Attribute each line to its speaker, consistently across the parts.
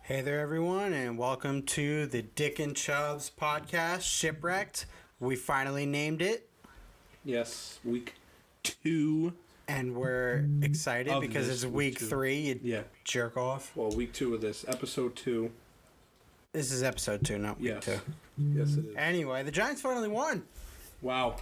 Speaker 1: Hey there, everyone, and welcome to the Dick and Chubbs podcast, Shipwrecked. We finally named it.
Speaker 2: Yes, week 2.
Speaker 1: And we're excited because it's week 3. You jerk off.
Speaker 2: Well, week 2 of this. Episode 2.
Speaker 1: This is episode 2, not week 2.
Speaker 2: Yes, it is.
Speaker 1: Anyway, the Giants finally won.
Speaker 2: Wow.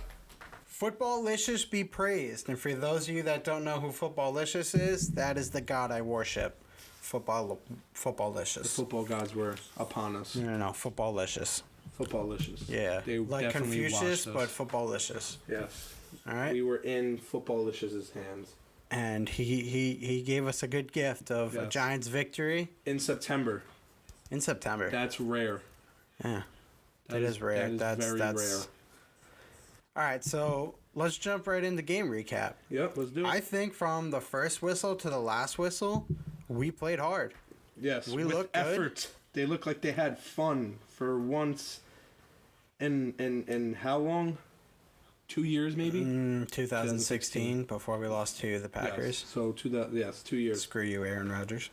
Speaker 1: Football-licious be praised. And for those of you that don't know who Football-licious is, that is the god I worship. Football-licious.
Speaker 2: The football gods were upon us.
Speaker 1: No, Football-licious.
Speaker 2: Football-licious.
Speaker 1: Yeah,
Speaker 2: They
Speaker 1: like
Speaker 2: definitely
Speaker 1: Confucius,
Speaker 2: watched
Speaker 1: but
Speaker 2: us.
Speaker 1: Football-licious.
Speaker 2: Yes.
Speaker 1: All right.
Speaker 2: We were in Football-licious's hands.
Speaker 1: And he gave us a good gift of a Giants victory.
Speaker 2: In September. That's rare.
Speaker 1: Yeah. That is rare.
Speaker 2: That's very rare.
Speaker 1: All right, so let's jump right into game recap.
Speaker 2: Yep, let's do it.
Speaker 1: I think from the first whistle to the last whistle, we played hard.
Speaker 2: Yes,
Speaker 1: we
Speaker 2: with
Speaker 1: looked
Speaker 2: effort.
Speaker 1: Good.
Speaker 2: They looked like they had fun for once. In how long? 2 years, maybe?
Speaker 1: 2016, before we lost to the Packers.
Speaker 2: Yes. So, 2 years.
Speaker 1: Screw you, Aaron Rodgers.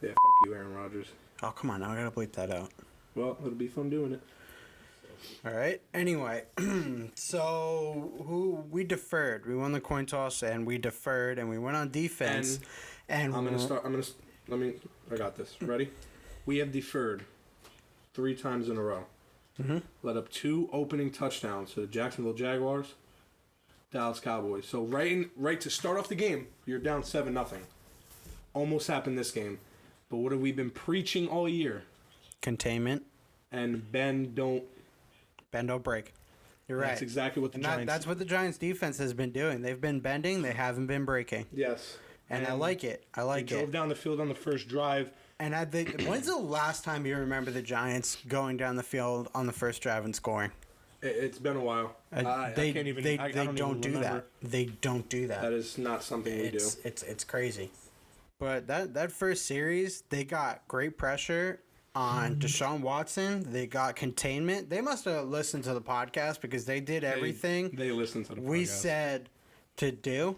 Speaker 2: Yeah, fuck you, Aaron Rodgers.
Speaker 1: Oh, come on, now I gotta bleep that out.
Speaker 2: Well, it'll be fun doing it.
Speaker 1: All right. Anyway, so we deferred. We won the coin toss and we deferred and we went on defense. And
Speaker 2: I'm gonna start. I got this. Ready? We have deferred 3 times in a row.
Speaker 1: Mm-hmm.
Speaker 2: Let up 2 opening touchdowns to the Jacksonville Jaguars, Dallas Cowboys. So right to start off the game, you're down 7-0. Almost happened this game, but what have we been preaching all year?
Speaker 1: Containment.
Speaker 2: And bend don't
Speaker 1: break. You're right.
Speaker 2: That's exactly what the Giants.
Speaker 1: That's what the Giants defense has been doing. They've been bending. They haven't been breaking.
Speaker 2: Yes.
Speaker 1: And I like it.
Speaker 2: They drove down the field on the first drive.
Speaker 1: And when's the last time you remember the Giants going down the field on the first drive and scoring?
Speaker 2: It's been a while.
Speaker 1: They don't do that. They don't do that.
Speaker 2: That is not something we do.
Speaker 1: It's crazy. But that first series, they got great pressure on Deshaun Watson. They got containment. They must have listened to the podcast because they did everything
Speaker 2: they listened to the podcast.
Speaker 1: We said to do,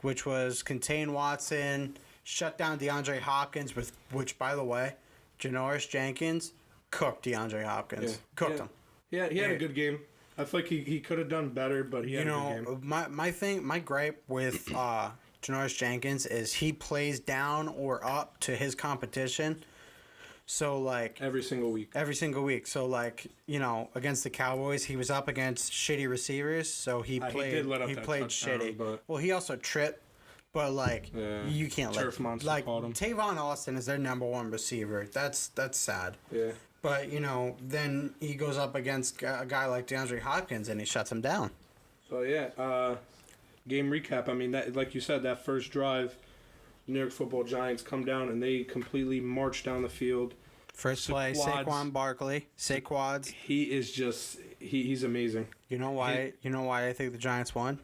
Speaker 1: which was contain Watson, shut down DeAndre Hopkins, which, by the way, Janoris Jenkins cooked DeAndre Hopkins. Cooked him.
Speaker 2: Yeah, he had a good game. I feel like he could have done better, but he had a good game.
Speaker 1: My gripe with Janoris Jenkins is he plays down or up to his competition. So, like...
Speaker 2: Every single week. So, like, against the Cowboys, he was up against shitty receivers, so he played shitty. But... Well, he also tripped, but, like, you can't Turf monster
Speaker 1: like,
Speaker 2: called him.
Speaker 1: Tavon Austin is their number 1 receiver. That's sad.
Speaker 2: Yeah.
Speaker 1: But, then he goes up against a guy like DeAndre Hopkins, and he shuts him down.
Speaker 2: So, game recap. I mean, that, like you said, that first drive... New York Football Giants come down and they completely march down the field.
Speaker 1: First play, Saquon Barkley. Saquads.
Speaker 2: He is just he's amazing.
Speaker 1: You know why? I think the Giants won?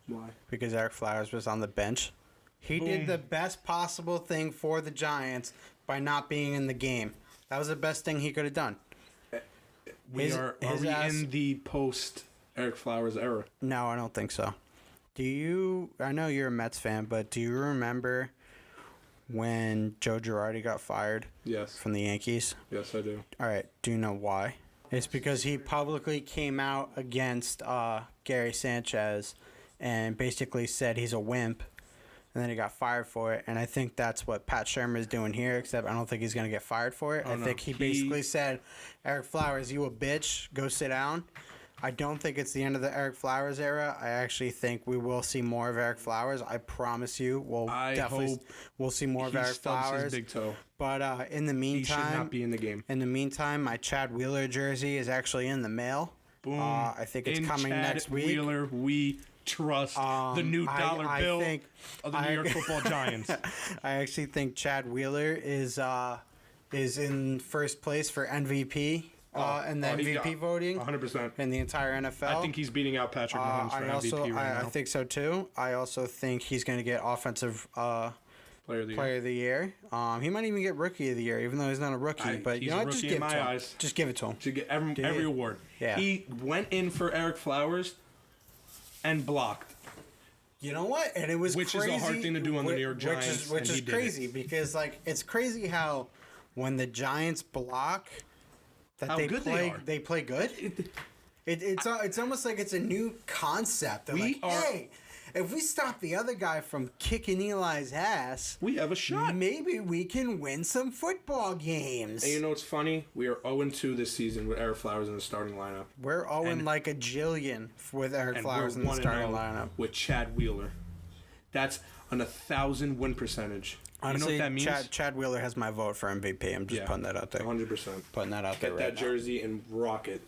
Speaker 2: Why?
Speaker 1: Because Ereck Flowers was on the bench. He did the best possible thing for the Giants by not being in the game. That was the best thing he could have done.
Speaker 2: Are we in the post Ereck Flowers era?
Speaker 1: No, I don't think so. I know you're a Mets fan, but do you remember when Joe Girardi got fired?
Speaker 2: Yes.
Speaker 1: From the Yankees?
Speaker 2: Yes, I do.
Speaker 1: All right. Do you know why? It's because he publicly came out against Gary Sanchez and basically said he's a wimp, and then he got fired for it. And I think that's what Pat Shermer is doing here, except I don't think he's going to get fired for it. I think he basically said, Ereck Flowers, you a bitch, go sit down. I don't think it's the end of the Ereck Flowers era. I actually think we will see more of Ereck Flowers. I promise you, we'll see more of Ereck Flowers.
Speaker 2: His big toe.
Speaker 1: But in the meantime,
Speaker 2: he should not be in the game.
Speaker 1: In the meantime, my Chad Wheeler jersey is actually in the mail.
Speaker 2: Boom!
Speaker 1: I think it's coming next week.
Speaker 2: Wheeler, we trust the new dollar bill of the New York Football Giants.
Speaker 1: I actually think Chad Wheeler is in first place for MVP. And the MVP voting
Speaker 2: 100%
Speaker 1: in the entire NFL.
Speaker 2: I think he's beating out Patrick Mahomes for MVP right now.
Speaker 1: I think so too. I also think he's going to get Offensive Player of the Year. He might even get Rookie of the Year, even though he's not a rookie. But
Speaker 2: he's a rookie in my eyes.
Speaker 1: Just give it to him.
Speaker 2: To get every award.
Speaker 1: Yeah.
Speaker 2: He went in for Ereck Flowers and blocked.
Speaker 1: You know what? And it was
Speaker 2: which
Speaker 1: crazy.
Speaker 2: Which is a hard thing to do on the New York Giants.
Speaker 1: Which is crazy because it's crazy how when the Giants block, that
Speaker 2: How
Speaker 1: they
Speaker 2: good
Speaker 1: play.
Speaker 2: they are.
Speaker 1: They play good. It's almost like it's a new concept. They're hey, if we stop the other guy from kicking Eli's ass,
Speaker 2: we have a shot.
Speaker 1: Maybe we can win some football games.
Speaker 2: And you know what's funny? We are 0-2 this season with Ereck Flowers in the starting lineup.
Speaker 1: We're 0 like a jillion with Ereck Flowers in the starting lineup.
Speaker 2: With Chad Wheeler. That's an 1,000 win percentage.
Speaker 1: Honestly,
Speaker 2: you know what that means?
Speaker 1: Chad Wheeler has my vote for MVP. I'm just putting that out there.
Speaker 2: 100%.
Speaker 1: Putting that out there.
Speaker 2: Get that jersey and rock it.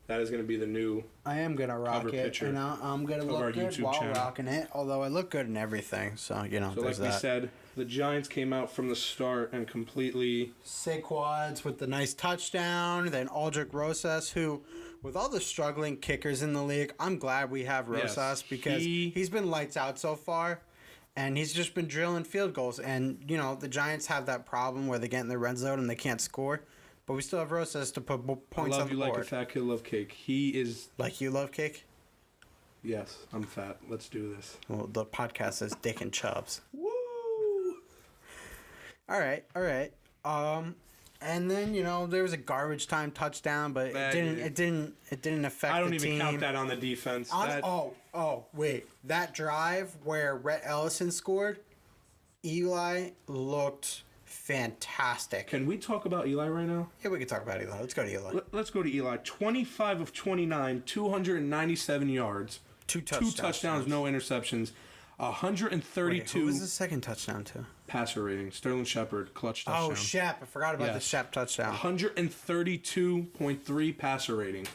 Speaker 2: That is going to be the new.
Speaker 1: I am gonna rock it, and I'm gonna look good while rocking it. Although I look good in everything, so you know.
Speaker 2: So like we said, the Giants came out from the start and completely.
Speaker 1: Saquads with the nice touchdown. Then Aldrich Rosas, who, with all the struggling kickers in the league, I'm glad we have Rosas because he's been lights out so far. And he's just been drilling field goals. And, you know, the Giants have that problem where they get in the red zone and they can't score. But we still have Rosas to put points on the board.
Speaker 2: I love you like a fat kid love cake. He is...
Speaker 1: Like you love cake?
Speaker 2: Yes, I'm fat. Let's do this.
Speaker 1: Well, the podcast says Dick and Chubbs.
Speaker 2: Woo!
Speaker 1: All right. And then, you know, there was a garbage time touchdown, but it didn't affect the team.
Speaker 2: I don't even count that on the defense.
Speaker 1: Wait. That drive where Rhett Ellison scored, Eli looked fantastic.
Speaker 2: Can we talk about Eli right now?
Speaker 1: Yeah, we can talk about Eli. Let's go to Eli.
Speaker 2: Let's go to Eli. 25 of 29, 297 yards. Two touchdowns, no interceptions. 132.
Speaker 1: Wait, who was the second touchdown to?
Speaker 2: Passer rating. Sterling Shepard, clutch touchdown.
Speaker 1: Oh, Shep. I forgot about the Shep touchdown.
Speaker 2: 132.3 passer rating.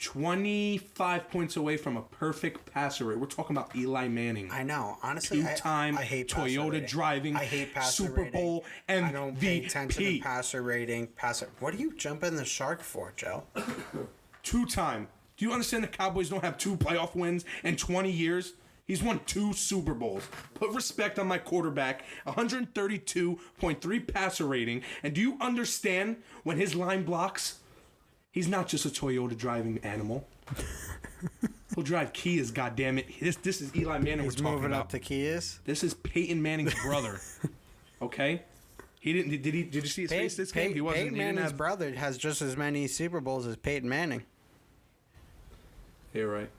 Speaker 2: 25 points away from a perfect passer rate. We're talking about Eli Manning.
Speaker 1: I know. Honestly,
Speaker 2: two-time
Speaker 1: I hate
Speaker 2: Toyota driving
Speaker 1: I hate passer
Speaker 2: Super
Speaker 1: rating.
Speaker 2: Bowl MVP.
Speaker 1: I don't pay attention to passer rating. What are you jumping the shark for, Joe?
Speaker 2: Two-time. Do you understand the Cowboys don't have 2 playoff wins in 20 years? He's won 2 Super Bowls. Put respect on my quarterback. 132.3 passer rating. And do you understand when his line blocks? He's not just a Toyota driving animal. He'll drive Kias, goddammit. This is Eli Manning we're talking about. He's moving up
Speaker 1: to Kias?
Speaker 2: This is Peyton Manning's brother. Okay? He didn't. Did you see his face this game? He wasn't.
Speaker 1: Peyton Manning's brother has just as many Super Bowls as Peyton Manning.
Speaker 2: You're right.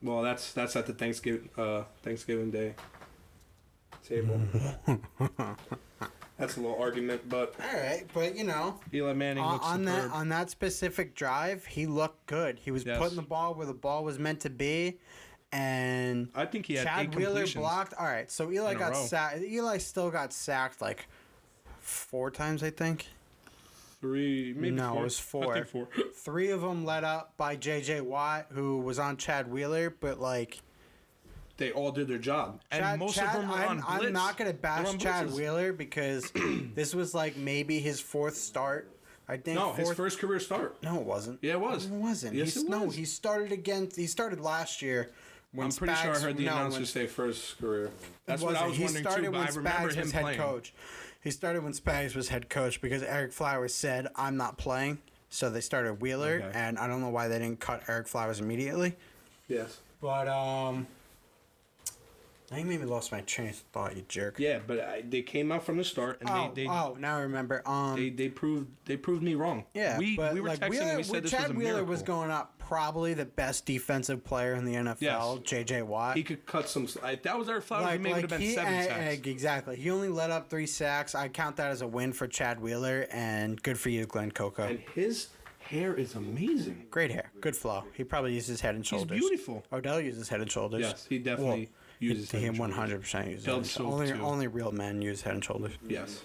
Speaker 2: Well, that's at the Thanksgiving Day table. That's a little argument, but
Speaker 1: all right. But you know,
Speaker 2: Eli Manning looks superb.
Speaker 1: on that specific drive, he looked good. He was putting the ball where the ball was meant to be, and
Speaker 2: I think he had
Speaker 1: Chad
Speaker 2: 8
Speaker 1: Wheeler
Speaker 2: completions.
Speaker 1: blocked. All right, so Eli got sacked. Eli still got sacked like 4 times, I think.
Speaker 2: 3, maybe 4.
Speaker 1: No, it was 4.
Speaker 2: I think 4.
Speaker 1: 3 of them led up by J.J. Watt, who was on Chad Wheeler, but like
Speaker 2: they all did their job, and most of them were on blitz.
Speaker 1: I'm not gonna bash Chad Wheeler because this was like maybe his 4th start. I think.
Speaker 2: No, his first career start.
Speaker 1: No, it wasn't.
Speaker 2: Yeah, it was.
Speaker 1: It wasn't.
Speaker 2: Yes, it was.
Speaker 1: No, he started against. He started last year. When
Speaker 2: I'm pretty sure I heard the announcer say first career. That's what I was wondering too. But I remember him playing.
Speaker 1: Coach. He started when Spags was head coach because Ereck Flowers said, "I'm not playing." So they started Wheeler, and I don't know why they didn't cut Ereck Flowers immediately.
Speaker 2: Yes.
Speaker 1: But now you made me lost my train of thought, you jerk.
Speaker 2: Yeah, but they came out from the start, and they
Speaker 1: now I remember.
Speaker 2: They proved me wrong.
Speaker 1: Yeah,
Speaker 2: we were
Speaker 1: like
Speaker 2: texting
Speaker 1: Wheeler,
Speaker 2: and we said this
Speaker 1: Chad
Speaker 2: was a
Speaker 1: Wheeler
Speaker 2: miracle.
Speaker 1: was going up, probably the best defensive player in the NFL.
Speaker 2: Yes.
Speaker 1: J.J. Watt.
Speaker 2: He could cut some. That was Ereck Flowers. Maybe would have been 7 sacks.
Speaker 1: Exactly. He only let up 3 sacks. I count that as a win for Chad Wheeler, and good for you, Glenn Coco.
Speaker 2: And his hair is amazing.
Speaker 1: Great hair. Good flow. He probably uses Head and Shoulders.
Speaker 2: He's beautiful.
Speaker 1: Odell uses Head and Shoulders.
Speaker 2: Yes, he definitely uses Head and Shoulders.
Speaker 1: 100% uses Head and Shoulders. Only real men use Head and Shoulders.
Speaker 2: Yes.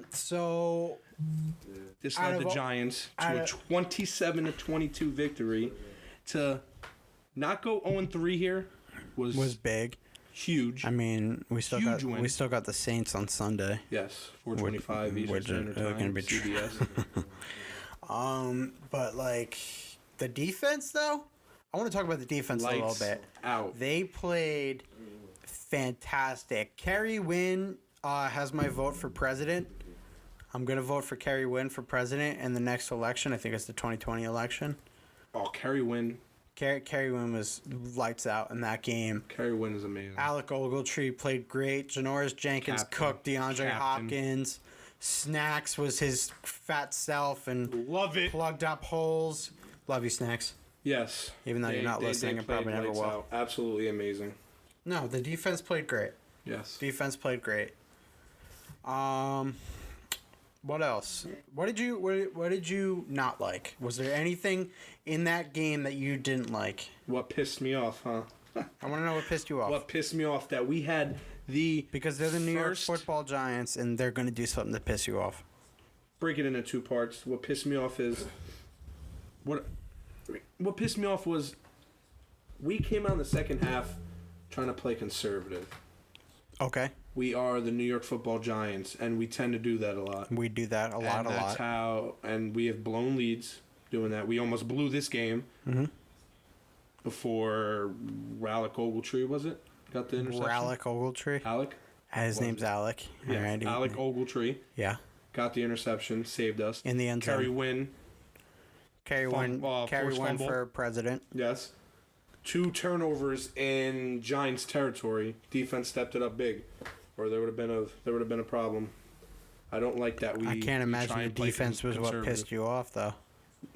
Speaker 1: So
Speaker 2: this led the Giants to a 27-22 victory. To not go 0-3 here was
Speaker 1: big.
Speaker 2: Huge.
Speaker 1: I mean, we still got the Saints on Sunday.
Speaker 2: Yes, 4:25 Eastern Standard Time.
Speaker 1: Gonna be
Speaker 2: CBS.
Speaker 1: But like the defense, though, I want to talk about the defense a little bit.
Speaker 2: Out.
Speaker 1: They played fantastic. Kerry Wynn has my vote for president. I'm gonna vote for Kerry Wynn for president in the next election. I think it's the 2020 election.
Speaker 2: Oh, Kerry Wynn.
Speaker 1: Kerry Wynn was lights out in that game.
Speaker 2: Kerry Wynn is amazing.
Speaker 1: Alec Ogletree played great. Janoris Jenkins cooked. DeAndre Hopkins. Snacks was his fat self and
Speaker 2: Love it.
Speaker 1: plugged up holes. Love you, Snacks.
Speaker 2: Yes.
Speaker 1: Even though you're not listening and probably never will.
Speaker 2: Out. Absolutely amazing.
Speaker 1: No, the defense played great.
Speaker 2: Yes.
Speaker 1: Defense played great. What else? What did you not like? Was there anything in that game that you didn't like?
Speaker 2: What pissed me off, huh?
Speaker 1: I want to know what pissed you off.
Speaker 2: What pissed me off that we had
Speaker 1: because they're the New York Football Giants and they're going to do something to piss you off.
Speaker 2: Break it into two parts. What pissed me off is what pissed me off was we came out in the second half trying to play conservative.
Speaker 1: Okay.
Speaker 2: We are the New York Football Giants, and we tend to do that a lot.
Speaker 1: We do that a lot.
Speaker 2: That's how, and we have blown leads doing that. We almost blew this game before Alec Ogletree, was it? Got the interception?
Speaker 1: Alec Ogletree?
Speaker 2: Alec?
Speaker 1: His name's Alec.
Speaker 2: Yeah,
Speaker 1: Right.
Speaker 2: Alec Ogletree.
Speaker 1: Yeah.
Speaker 2: Got the interception, saved us.
Speaker 1: In the end zone.
Speaker 2: Kerry Wynn.
Speaker 1: Kerry Wynn for president.
Speaker 2: Yes. 2 turnovers in Giants territory. Defense stepped it up big, or there would have been a problem. I don't like that.
Speaker 1: I can't imagine the defense was what pissed you off, though.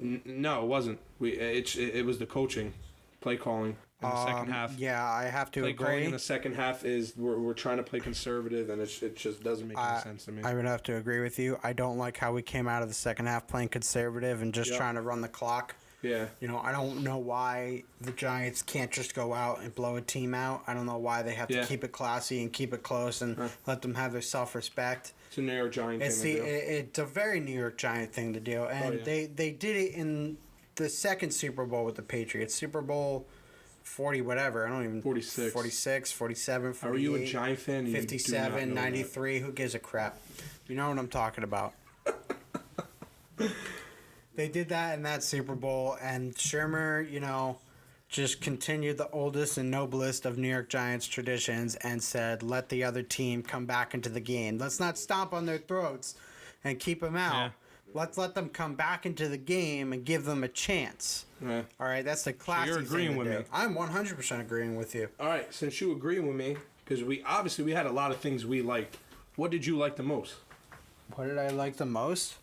Speaker 2: No, it wasn't. It was the coaching, play calling in the second half.
Speaker 1: Yeah, I have to
Speaker 2: play
Speaker 1: agree.
Speaker 2: Calling in the second half is we're trying to play conservative, and it just doesn't make any sense to me.
Speaker 1: I would have to agree with you. I don't like how we came out of the second half playing conservative and just trying to run the clock.
Speaker 2: Yeah.
Speaker 1: You know, I don't know why the Giants can't just go out and blow a team out. I don't know why they have to keep it classy and keep it close and let them have their self-respect.
Speaker 2: It's a New York Giant thing to do.
Speaker 1: It's a very New York Giant thing to do. And they did it in the second Super Bowl with the Patriots. Super Bowl 40 whatever. I don't even...
Speaker 2: 46.
Speaker 1: 46, 47, 48.
Speaker 2: Are you a Giant fan?
Speaker 1: 57, 93. Who gives a crap? You know what I'm talking about. They did that in that Super Bowl, and Shermer, you know, just continued the oldest and noblest of New York Giants traditions and said, let the other team come back into the game. Let's not stomp on their throats and keep them out. Yeah. Let's let them come back into the game and give them a chance. Yeah. All right, that's the classy
Speaker 2: so you're agreeing
Speaker 1: thing
Speaker 2: with
Speaker 1: do.
Speaker 2: me.
Speaker 1: I'm 100% agreeing with you.
Speaker 2: All right, since you agree with me, because we had a lot of things we liked. What did you like the most?
Speaker 1: What did I like the most?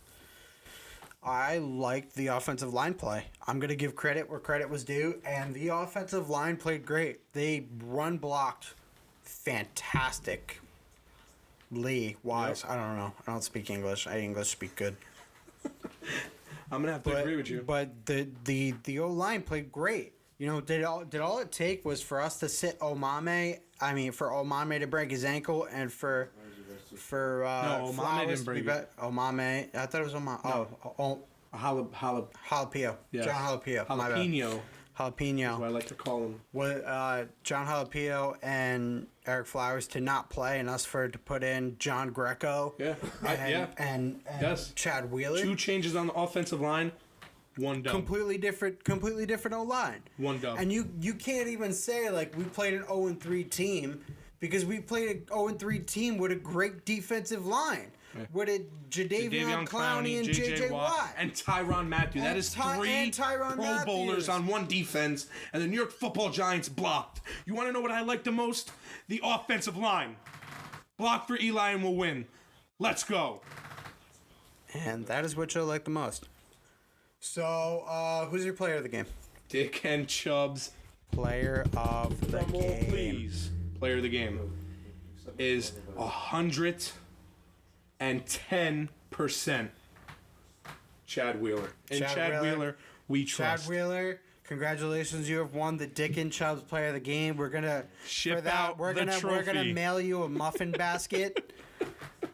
Speaker 1: I liked the offensive line play. I'm going to give credit where credit was due, and the offensive line played great. They run blocked fantastic. Wise. Yep. I don't know. I don't speak English. I English speak good.
Speaker 2: I'm going to have to agree with you.
Speaker 1: But the O-line played great. You know, did all it take was for us to sit Omame, for Omame to break his ankle and for
Speaker 2: Omame
Speaker 1: Flowers
Speaker 2: didn't break it.
Speaker 1: Omame. I thought it was Omame.
Speaker 2: No.
Speaker 1: Jalapeno.
Speaker 2: Yes.
Speaker 1: John Jalapeno.
Speaker 2: Jalapeno.
Speaker 1: Jalapeno.
Speaker 2: That's what I like to call him.
Speaker 1: John Jalapeno and Ereck Flowers to not play, and us to put in John Greco.
Speaker 2: Yeah.
Speaker 1: And Chad Wheeler.
Speaker 2: 2 changes on the offensive line. 1 dub.
Speaker 1: Completely different O-line.
Speaker 2: 1 dub.
Speaker 1: And you can't even say like we played an 0-3 team because we played an 0-3 team with a great defensive line. Yeah. With Jadeveon Clowney and J.J. Watt.
Speaker 2: And Tyrann Mathieu. That is 3 Pro Bowlers on 1 defense, and the New York Football Giants blocked. You want to know what I like the most? The offensive line. Block for Eli and we'll win. Let's go.
Speaker 1: And that is what you like the most. So, who's your player of the game?
Speaker 2: Dick and Chubbs.
Speaker 1: Player of the game.
Speaker 2: Please. Player of the game is 110% Chad Wheeler. Chad Wheeler, we trust.
Speaker 1: Chad Wheeler, congratulations! You have won the Dick and Chubbs Player of the Game. We're gonna We're gonna mail you a muffin basket.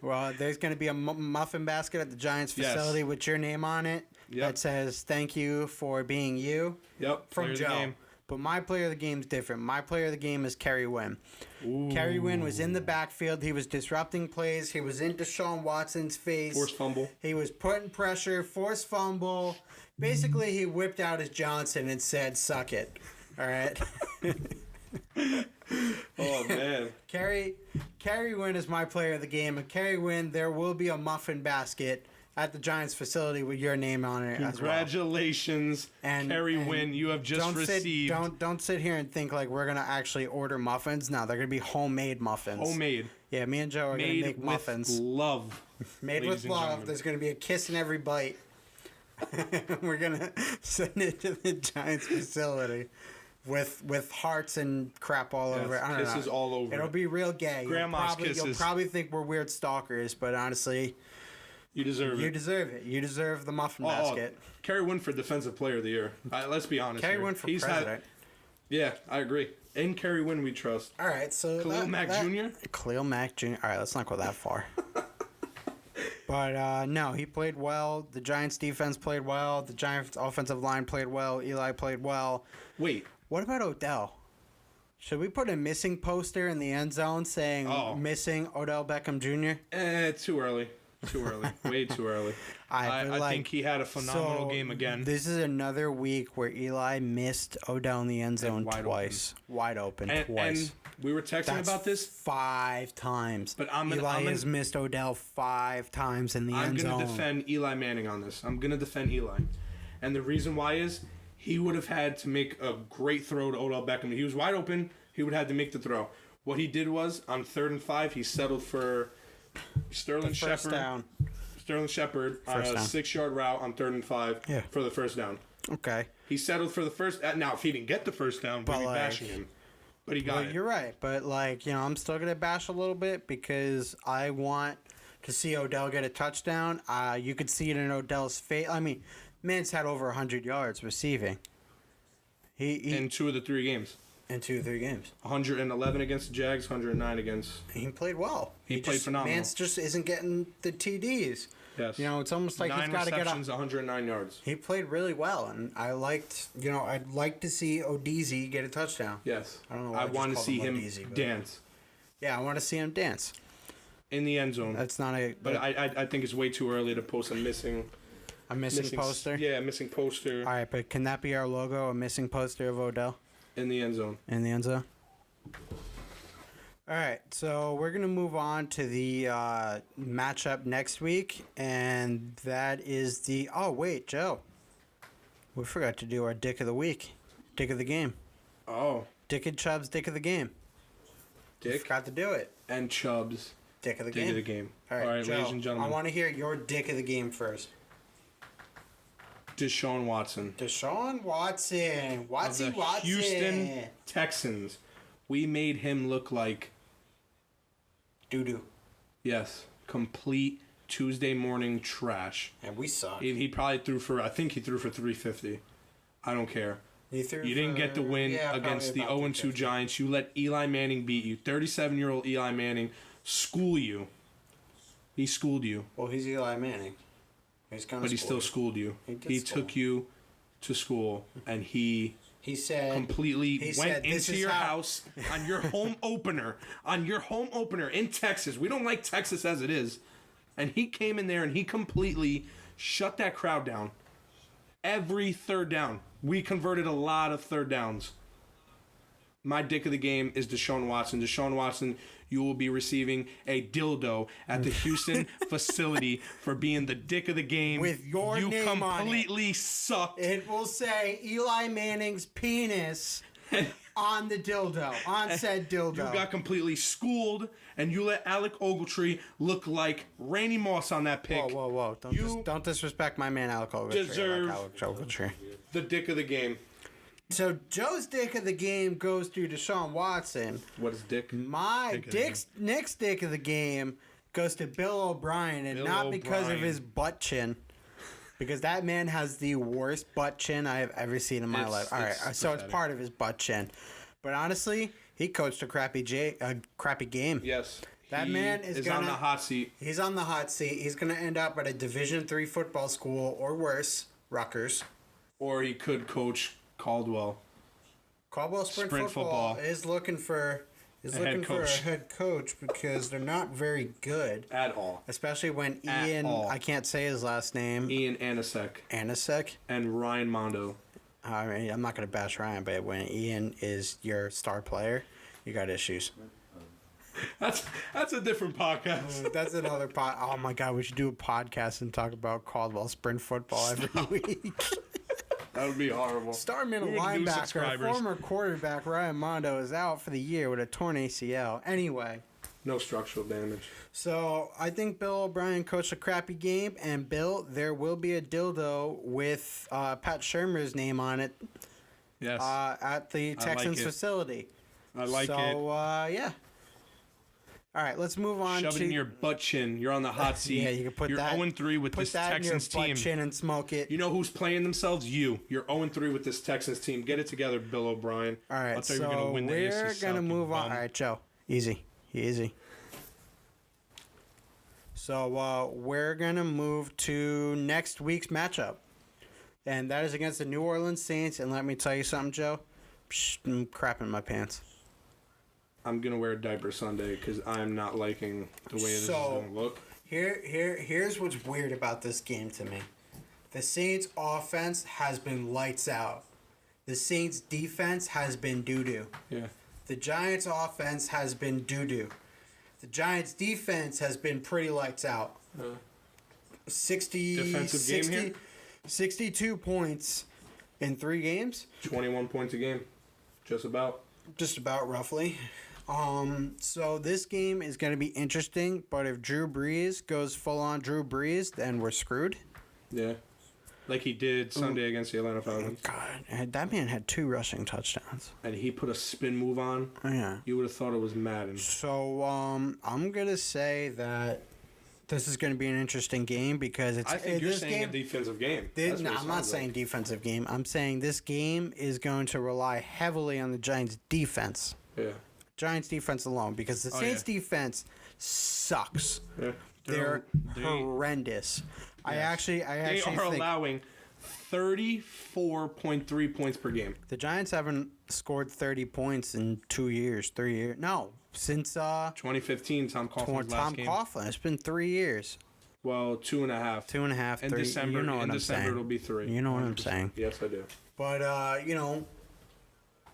Speaker 1: Well, there's gonna be a muffin basket at the Giants facility with your name on it. Yep. That says "Thank you for being you."
Speaker 2: Yep.
Speaker 1: From Joe. But my player of the game is different. My player of the game is Kerry Wynn.
Speaker 2: Ooh.
Speaker 1: Kerry Wynn was in the backfield. He was disrupting plays. He was in Deshaun Watson's face.
Speaker 2: Forced fumble.
Speaker 1: He was putting pressure. Forced fumble. Basically, he whipped out his Johnson and said, "Suck it." All right.
Speaker 2: Oh, man.
Speaker 1: Kerry Wynn is my player of the game. And Kerry Wynn, there will be a muffin basket at the Giants facility with your name on it.
Speaker 2: Congratulations, Kerry Wynn. You have just received.
Speaker 1: Don't sit here and think like we're gonna actually order muffins. No, they're gonna be homemade muffins.
Speaker 2: Homemade.
Speaker 1: Yeah, me and Joe are gonna make muffins.
Speaker 2: With love.
Speaker 1: Made
Speaker 2: ladies
Speaker 1: with
Speaker 2: and
Speaker 1: love.
Speaker 2: gentlemen.
Speaker 1: There's going to be a kiss in every bite. We're going to send it to the Giants facility with hearts and crap all over it. I don't
Speaker 2: kisses
Speaker 1: know.
Speaker 2: all over
Speaker 1: It'll
Speaker 2: it.
Speaker 1: be real gay.
Speaker 2: Grandma's
Speaker 1: You'll
Speaker 2: kisses.
Speaker 1: probably think we're weird stalkers, but honestly,
Speaker 2: You deserve
Speaker 1: you
Speaker 2: it.
Speaker 1: deserve it. You deserve the muffin basket.
Speaker 2: Kerry Winford, Defensive Player of the Year. Let's be honest.
Speaker 1: Kerry
Speaker 2: here.
Speaker 1: win for
Speaker 2: He's
Speaker 1: president.
Speaker 2: Yeah, I agree. In Kerry Wynn, we trust.
Speaker 1: All right, so
Speaker 2: Khalil Mack Jr.?
Speaker 1: Khalil Mack Jr. All right, let's not go that far. But no, he played well. The Giants' defense played well. The Giants' offensive line played well. Eli played well.
Speaker 2: Wait,
Speaker 1: What about Odell? Should we put a missing poster in the end zone saying missing Odell Beckham Jr.?
Speaker 2: too early. Too early. Way too early. I think he had a phenomenal game again.
Speaker 1: This is another week where Eli missed Odell in the end zone twice. Wide open twice.
Speaker 2: And we were texting
Speaker 1: That's
Speaker 2: about this.
Speaker 1: 5 times.
Speaker 2: But
Speaker 1: Eli has missed Odell 5 times in the end zone.
Speaker 2: I'm going to defend Eli Manning on this. I'm going to defend Eli. And the reason why is he would have had to make a great throw to Odell Beckham. He was wide open. He would have had to make the throw. What he did was, on 3rd and 5, he settled for Sterling Shepard.
Speaker 1: Down.
Speaker 2: Sterling Shepard on a 6-yard route on 3rd and 5 for the first down.
Speaker 1: Okay.
Speaker 2: He settled for the first. Now, if he didn't get the first down, we'd be bashing him. But he got it.
Speaker 1: You're right. But, I'm still going to bash a little bit because I want to see Odell get a touchdown. You could see it in Odell's face. I mean, man's had over 100 yards receiving. He
Speaker 2: in 2 of the 3 games.
Speaker 1: In 2 or 3 games.
Speaker 2: 111 against the Jags, 109 against.
Speaker 1: He played well.
Speaker 2: He played phenomenal.
Speaker 1: Mance just isn't getting the TDs.
Speaker 2: Yes.
Speaker 1: It's almost like he's got to get up.
Speaker 2: 9 receptions, 109 yards.
Speaker 1: He played really well, and I liked, I'd like to see Odeezy get a touchdown.
Speaker 2: Yes.
Speaker 1: I don't know why
Speaker 2: I want to see him
Speaker 1: Odeezy,
Speaker 2: dance.
Speaker 1: Yeah, I want to see him dance.
Speaker 2: In the end zone.
Speaker 1: That's not a...
Speaker 2: But I think it's way too early to post a missing...
Speaker 1: A missing poster?
Speaker 2: Yeah, a missing poster.
Speaker 1: All right, but can that be our logo, a missing poster of Odell?
Speaker 2: In the end zone.
Speaker 1: In the end zone? All right, so we're going to move on to the matchup next week, and that is the... Oh, wait, Joe. We forgot to do our Dick of the Week. Dick of the Game.
Speaker 2: Oh.
Speaker 1: Dick and Chubbs, Dick of the Game.
Speaker 2: Dick.
Speaker 1: We forgot to do it.
Speaker 2: And Chubbs.
Speaker 1: Dick of the Game.
Speaker 2: Dick of the Game.
Speaker 1: All right, Joe,
Speaker 2: ladies and gentlemen.
Speaker 1: I want to hear your Dick of the Game first.
Speaker 2: Deshaun Watson.
Speaker 1: Deshaun Watson. Watson.
Speaker 2: Houston Texans. We made him look like...
Speaker 1: Doo-doo.
Speaker 2: Yes. Complete Tuesday morning trash.
Speaker 1: And we suck.
Speaker 2: He probably threw for... I think he threw for 350. I don't care. You didn't get the win against the 0-2 Giants. You let Eli Manning beat you. 37-year-old Eli Manning school you. He schooled you.
Speaker 1: Well, he's Eli Manning.
Speaker 2: But he still schooled you. He took you to school, and he
Speaker 1: said
Speaker 2: completely went into your house on your home opener. On your home opener in Texas. We don't like Texas as it is. And he came in there and he completely shut that crowd down. Every 3rd down. We converted a lot of 3rd downs. My Dick of the Game is Deshaun Watson. Deshaun Watson, you will be receiving a dildo at the Houston facility for being the Dick of the Game.
Speaker 1: With your name on it.
Speaker 2: You completely sucked.
Speaker 1: It will say Eli Manning's penis on the dildo, on said dildo.
Speaker 2: You got completely schooled, and you let Alec Ogletree look like Randy Moss on that pick.
Speaker 1: Whoa. Don't disrespect my man Alec Ogletree.
Speaker 2: Deserve
Speaker 1: Alec Ogletree.
Speaker 2: The Dick of the Game.
Speaker 1: So Joe's Dick of the Game goes to Deshaun Watson.
Speaker 2: What is Dick?
Speaker 1: My next Dick of the Game goes to Bill O'Brien, and not because of his butt chin. Because that man has the worst butt chin I have ever seen in my life. All right, so it's part of his butt chin. But honestly, he coached a crappy game.
Speaker 2: Yes.
Speaker 1: That man is
Speaker 2: on the hot seat.
Speaker 1: He's on the hot seat. He's going to end up at a Division III football school, or worse, Rutgers.
Speaker 2: Or he could coach Caldwell.
Speaker 1: Caldwell Sprint football is looking for a head coach because they're not very good
Speaker 2: at all.
Speaker 1: Especially when Ian, I can't say his last name.
Speaker 2: Ian Anasek. And Ryan Mondo.
Speaker 1: I mean, I'm not going to bash Ryan, but when Ian is your star player, you got issues.
Speaker 2: That's a different podcast.
Speaker 1: That's another Oh my God, we should do a podcast and talk about Caldwell Sprint football every week.
Speaker 2: That would be horrible.
Speaker 1: Star middle linebacker, former quarterback Ryan Mondo is out for the year with a torn ACL. Anyway,
Speaker 2: No structural damage.
Speaker 1: So I think Bill O'Brien coached a crappy game, and Bill, there will be a dildo with Pat Shermer's name on it.
Speaker 2: Yes.
Speaker 1: At the Texans facility.
Speaker 2: I like it.
Speaker 1: So yeah. All right, let's move on.
Speaker 2: Shove it in your butt chin. You're on the hot seat.
Speaker 1: Yeah, you can put
Speaker 2: You're
Speaker 1: that.
Speaker 2: 0-3 with this Texans
Speaker 1: Put that in your butt
Speaker 2: team.
Speaker 1: chin and smoke it.
Speaker 2: You know who's playing themselves? You. You're 0-3 with this Texans team. Get it together, Bill O'Brien.
Speaker 1: All right,
Speaker 2: I'll tell you
Speaker 1: so
Speaker 2: you're gonna win the AFC
Speaker 1: we're
Speaker 2: South,
Speaker 1: gonna
Speaker 2: you
Speaker 1: move on.
Speaker 2: bum.
Speaker 1: All right, Joe, easy. So we're gonna move to next week's matchup, and that is against the New Orleans Saints. And let me tell you something, Joe. I'm crapping my pants.
Speaker 2: I'm gonna wear a diaper Sunday because I'm not liking the way this is gonna look.
Speaker 1: Here's what's weird about this game to me. The Saints offense has been lights out. The Saints defense has been doo-doo.
Speaker 2: Yeah.
Speaker 1: The Giants offense has been doo-doo. The Giants defense has been pretty lights out. 62 points in 3 games.
Speaker 2: 21 points a game. Just about.
Speaker 1: Just about roughly. So this game is going to be interesting, but if Drew Brees goes full on Drew Brees, then we're screwed.
Speaker 2: Yeah. Like he did Sunday against the Atlanta Falcons.
Speaker 1: God, that man had 2 rushing touchdowns.
Speaker 2: And he put a spin move on.
Speaker 1: Yeah.
Speaker 2: You would have thought it was Madden.
Speaker 1: So I'm going to say that this is going to be an interesting game because it's.
Speaker 2: I think you're saying a defensive game.
Speaker 1: No, I'm not saying defensive game. I'm saying this game is going to rely heavily on the Giants' defense.
Speaker 2: Yeah.
Speaker 1: Giants' defense alone, because the Saints' defense sucks.
Speaker 2: Yeah.
Speaker 1: They're horrendous. Yes. They
Speaker 2: are
Speaker 1: think
Speaker 2: allowing 34.3 points per game.
Speaker 1: The Giants haven't scored 30 points in 2 years, 3 years. No, since
Speaker 2: 2015, Tom Coughlin's last game.
Speaker 1: Tom Coughlin. It's been 3 years.
Speaker 2: Well, 2.5.
Speaker 1: 2.5.
Speaker 2: In
Speaker 1: 3.
Speaker 2: December,
Speaker 1: You know what I'm
Speaker 2: December
Speaker 1: saying.
Speaker 2: it'll be 3.
Speaker 1: You know what I'm saying.
Speaker 2: Yes, I do.
Speaker 1: But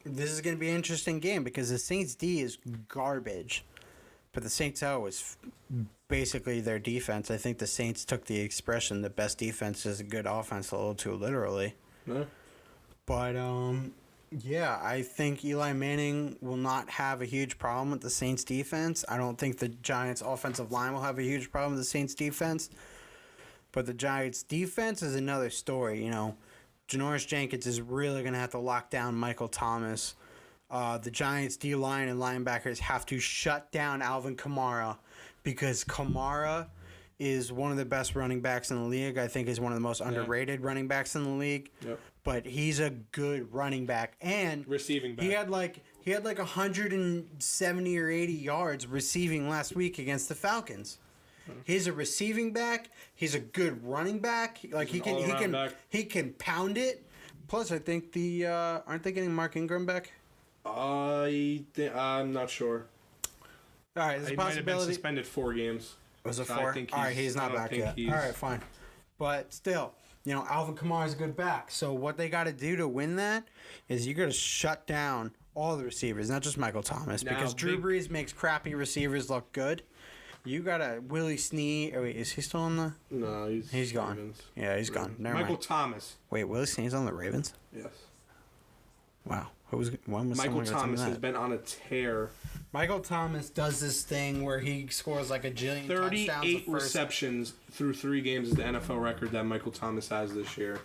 Speaker 1: this is going to be an interesting game because the Saints D is garbage, but the Saints O is basically their defense. I think the Saints took the expression "the best defense is a good offense" a little too literally.
Speaker 2: Yeah.
Speaker 1: But yeah, I think Eli Manning will not have a huge problem with the Saints defense. I don't think the Giants offensive line will have a huge problem with the Saints defense. But the Giants defense is another story, you know. Janoris Jenkins is really going to have to lock down Michael Thomas. The Giants D-line and linebackers have to shut down Alvin Kamara because Kamara is one of the best running backs in the league. I think he's one of the most underrated running backs in the league.
Speaker 2: Yep.
Speaker 1: But he's a good running back and
Speaker 2: receiving back.
Speaker 1: He had like 170 or 80 yards receiving last week against the Falcons. He's a receiving back. He's a good running back. Like he can pound it. Plus, I think aren't they getting Mark Ingram back?
Speaker 2: I'm not sure.
Speaker 1: All right, there's a
Speaker 2: He
Speaker 1: possibility.
Speaker 2: might have been suspended 4 games.
Speaker 1: Was it
Speaker 2: So
Speaker 1: 4?
Speaker 2: I think
Speaker 1: All right, he's not back yet. All right, fine. But still, you know, Alvin Kamara is a good back. So what they got to do to win that is you got to shut down all the receivers, not just Michael Thomas, because Drew Brees makes crappy receivers look good. You got to Willie Snead. Oh, wait, is he still on the?
Speaker 2: No,
Speaker 1: he's gone.
Speaker 2: Ravens.
Speaker 1: Yeah, he's gone. Never
Speaker 2: Michael
Speaker 1: mind.
Speaker 2: Thomas.
Speaker 1: Wait, Willie Snead's on the Ravens?
Speaker 2: Yes.
Speaker 1: Wow. When was
Speaker 2: Michael
Speaker 1: someone gonna tell me
Speaker 2: Thomas has
Speaker 1: that?
Speaker 2: been on a tear.
Speaker 1: Michael Thomas does this thing where he scores like a jillion touchdowns.
Speaker 2: 38 receptions through 3 games is the NFL record that Michael Thomas has this year.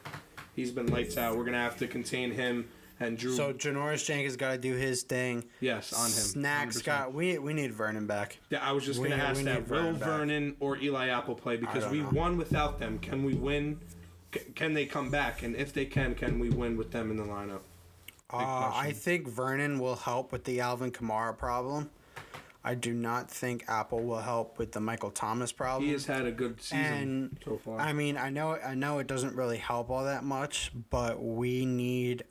Speaker 2: He's been lights out. We're going to have to contain him and Drew.
Speaker 1: So Janoris Jenkins got to do his thing.
Speaker 2: Yes, on him.
Speaker 1: Snacks
Speaker 2: 100%.
Speaker 1: got. We need Vernon back.
Speaker 2: Yeah, I was just going to ask that. Will Vernon or Eli Apple play? Because we won without them. Can we win? Can they come back? And if they can we win with them in the lineup?
Speaker 1: I think Vernon will help with the Alvin Kamara problem. I do not think Apple will help with the Michael Thomas problem.
Speaker 2: He has had a good season so far.
Speaker 1: I mean, I know it doesn't really help all that much, but we need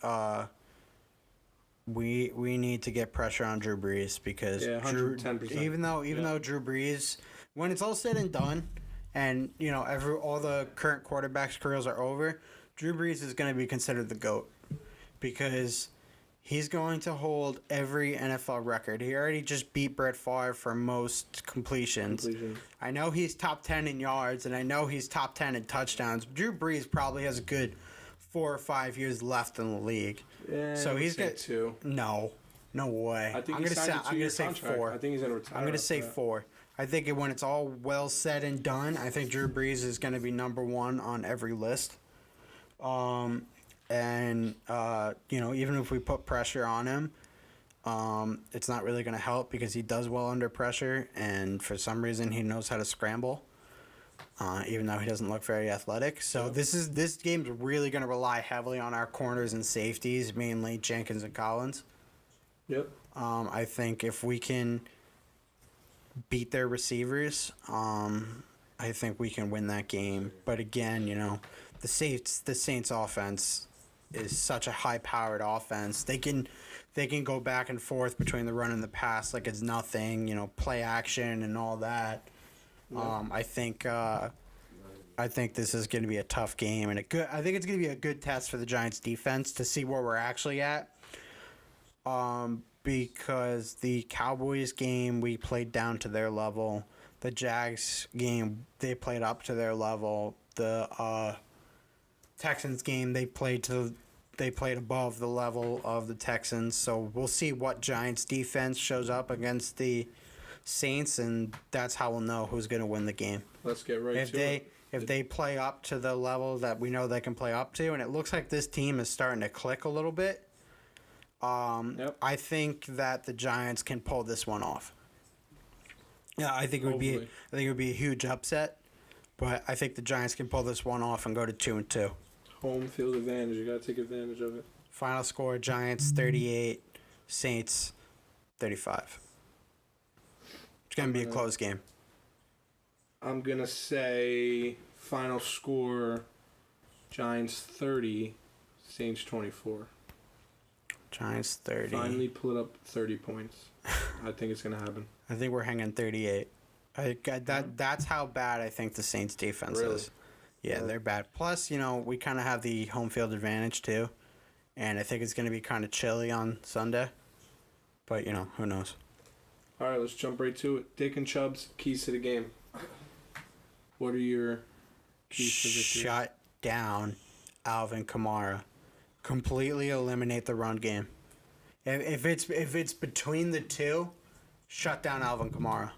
Speaker 1: we need to get pressure on Drew Brees because
Speaker 2: 110%.
Speaker 1: Even though Drew Brees, when it's all said and done, and you know all the current quarterbacks' careers are over, Drew Brees is going to be considered the GOAT. Because he's going to hold every NFL record. He already just beat Brett Favre for most completions. I know he's top 10 in yards, and I know he's top 10 in touchdowns. Drew Brees probably has a good 4 or 5 years left in the league.
Speaker 2: Yeah,
Speaker 1: so he's got
Speaker 2: 2.
Speaker 1: No. No way.
Speaker 2: I think
Speaker 1: I'm
Speaker 2: he
Speaker 1: gonna
Speaker 2: signed
Speaker 1: say
Speaker 2: a
Speaker 1: I'm gonna
Speaker 2: two-year
Speaker 1: say
Speaker 2: contract.
Speaker 1: 4.
Speaker 2: I think he's gonna retire.
Speaker 1: I'm gonna say
Speaker 2: after that.
Speaker 1: 4. I think when it's all well said and done, I think Drew Brees is gonna be number 1 on every list. And even if we put pressure on him, it's not really gonna help because he does well under pressure, and for some reason he knows how to scramble. Even though he doesn't look very athletic. So this game's really going to rely heavily on our corners and safeties, mainly Jenkins and Collins.
Speaker 2: Yep.
Speaker 1: I think if we can beat their receivers, I think we can win that game. But again, the Saints offense is such a high-powered offense. They can go back and forth between the run and the pass like it's nothing. Play action and all that. I think this is going to be a tough game, and I think it's going to be a good test for the Giants' defense to see where we're actually at. Because the Cowboys game we played down to their level, the Jags game they played up to their level, the Texans game they played above the level of the Texans. So we'll see what Giants defense shows up against the Saints, and that's how we'll know who's going to win the game.
Speaker 2: Let's get right to it.
Speaker 1: If they play up to the level that we know they can play up to, and it looks like this team is starting to click a little bit, I think that the Giants can pull this one off. Yeah, I think it would be a huge upset, but I think the Giants can pull this one off and go to 2-2.
Speaker 2: Home field advantage. You got to take advantage of it.
Speaker 1: Final score: Giants 38, Saints 35. It's going to be a close game.
Speaker 2: I'm going to say final score, Giants 30, Saints 24.
Speaker 1: Giants 30.
Speaker 2: Finally put up 30 points. I think it's going to happen.
Speaker 1: I think we're hanging 38. That's how bad I think the Saints defense is. Yeah, they're bad. Plus, we kind of have the home field advantage too. And I think it's going to be kind of chilly on Sunday. But, who knows?
Speaker 2: All right, let's jump right to it. Dick and Chubbs, keys to the game. What are your keys to victory?
Speaker 1: Shut down Alvin Kamara. Completely eliminate the run game. If it's between the two, shut down Alvin Kamara.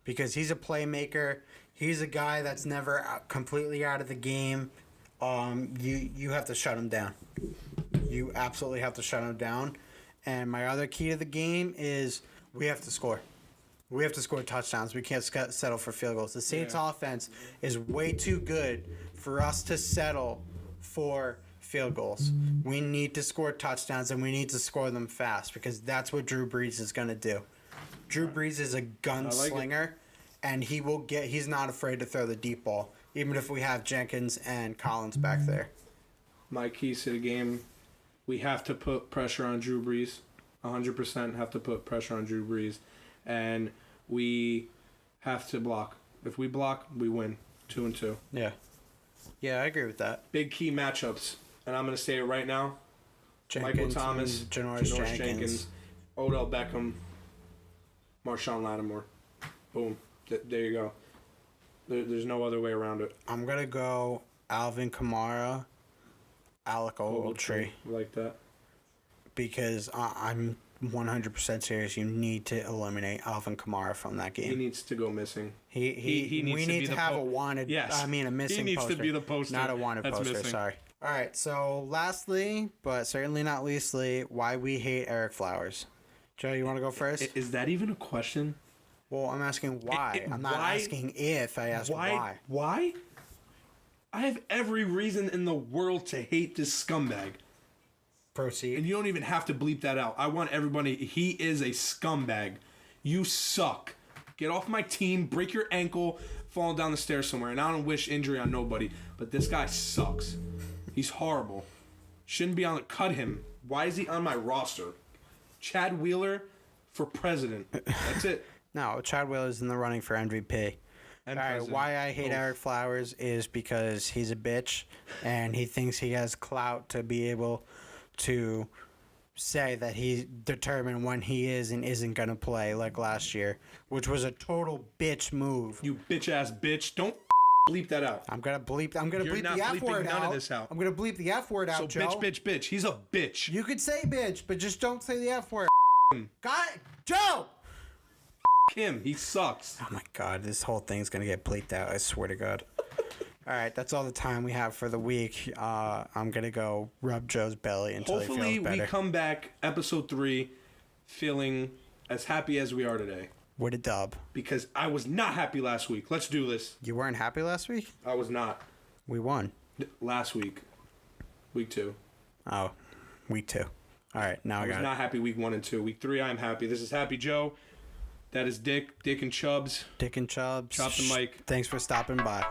Speaker 1: Because he's a playmaker. He's a guy that's never completely out of the game. You have to shut him down. You absolutely have to shut him down. And my other key to the game is we have to score. We have to score touchdowns. We can't settle for field goals. The Saints offense is way too good for us to settle for field goals. We need to score touchdowns, and we need to score them fast because that's what Drew Brees is going to do. Drew Brees is a gunslinger, and he's not afraid to throw the deep ball, even if we have Jenkins and Collins back there.
Speaker 2: My keys to the game, we have to put pressure on Drew Brees. 100% have to put pressure on Drew Brees. And we have to block. If we block, we win 2-2.
Speaker 1: Yeah. Yeah, I agree with that.
Speaker 2: Big key matchups. And I'm going to say it right now.
Speaker 1: Jenkins,
Speaker 2: Michael Thomas,
Speaker 1: Janoris Jenkins,
Speaker 2: Odell Beckham, Marshawn Lattimore. Boom. There you go. There's no other way around it.
Speaker 1: I'm going to go Alvin Kamara, Alec Ogletree.
Speaker 2: I like that.
Speaker 1: Because I'm 100% serious. You need to eliminate Alvin Kamara from that game.
Speaker 2: He needs to go missing.
Speaker 1: We need to have a wanted.
Speaker 2: Yes.
Speaker 1: I mean, a missing poster.
Speaker 2: He needs to be the poster.
Speaker 1: Not a wanted
Speaker 2: That's
Speaker 1: poster.
Speaker 2: Missing.
Speaker 1: Sorry. All right. So, lastly, but certainly not leastly, why we hate Ereck Flowers. Joe, you want to go first?
Speaker 2: Is that even a question?
Speaker 1: Well, I'm asking why. I'm not asking if. I ask why.
Speaker 2: Why? I have every reason in the world to hate this scumbag.
Speaker 1: Proceed.
Speaker 2: And you don't even have to bleep that out. I want everybody. He is a scumbag. You suck. Get off my team. Break your ankle. Fall down the stairs somewhere. And I don't wish injury on nobody. But this guy sucks. He's horrible. Shouldn't be on the... Cut him. Why is he on my roster? Chad Wheeler for president. That's it.
Speaker 1: No, Chad Wheeler's in the running for MVP. All right, why I hate Ereck Flowers is because he's a bitch. And he thinks he has clout to be able to say that he determined when he is and isn't going to play like last year, which was a total bitch move.
Speaker 2: You bitch-ass bitch. Don't bleep that out.
Speaker 1: I'm going to bleep the F word out.
Speaker 2: None of this out.
Speaker 1: I'm going to bleep the F word out,
Speaker 2: So
Speaker 1: Joe.
Speaker 2: bitch. He's a bitch.
Speaker 1: You could say bitch, but just don't say the F word. God, Joe!
Speaker 2: him. He sucks.
Speaker 1: Oh my God, this whole thing's gonna get bleeped out. I swear to God. All right, that's all the time we have for the week. I'm gonna go rub Joe's belly until he
Speaker 2: Hopefully
Speaker 1: feels better.
Speaker 2: we come back episode 3 feeling as happy as we are today.
Speaker 1: What a dub.
Speaker 2: Because I was not happy last week. Let's do this.
Speaker 1: You weren't happy last week?
Speaker 2: I was not.
Speaker 1: We won.
Speaker 2: Last week. Week 2.
Speaker 1: Oh, week 2. All right, now I
Speaker 2: I was
Speaker 1: got
Speaker 2: not
Speaker 1: it.
Speaker 2: happy week 1 and 2. Week 3, I'm happy. This is Happy Joe. That is Dick. Dick and Chubbs.
Speaker 1: Dick and Chubbs.
Speaker 2: Drop the mic.
Speaker 1: Thanks for stopping by.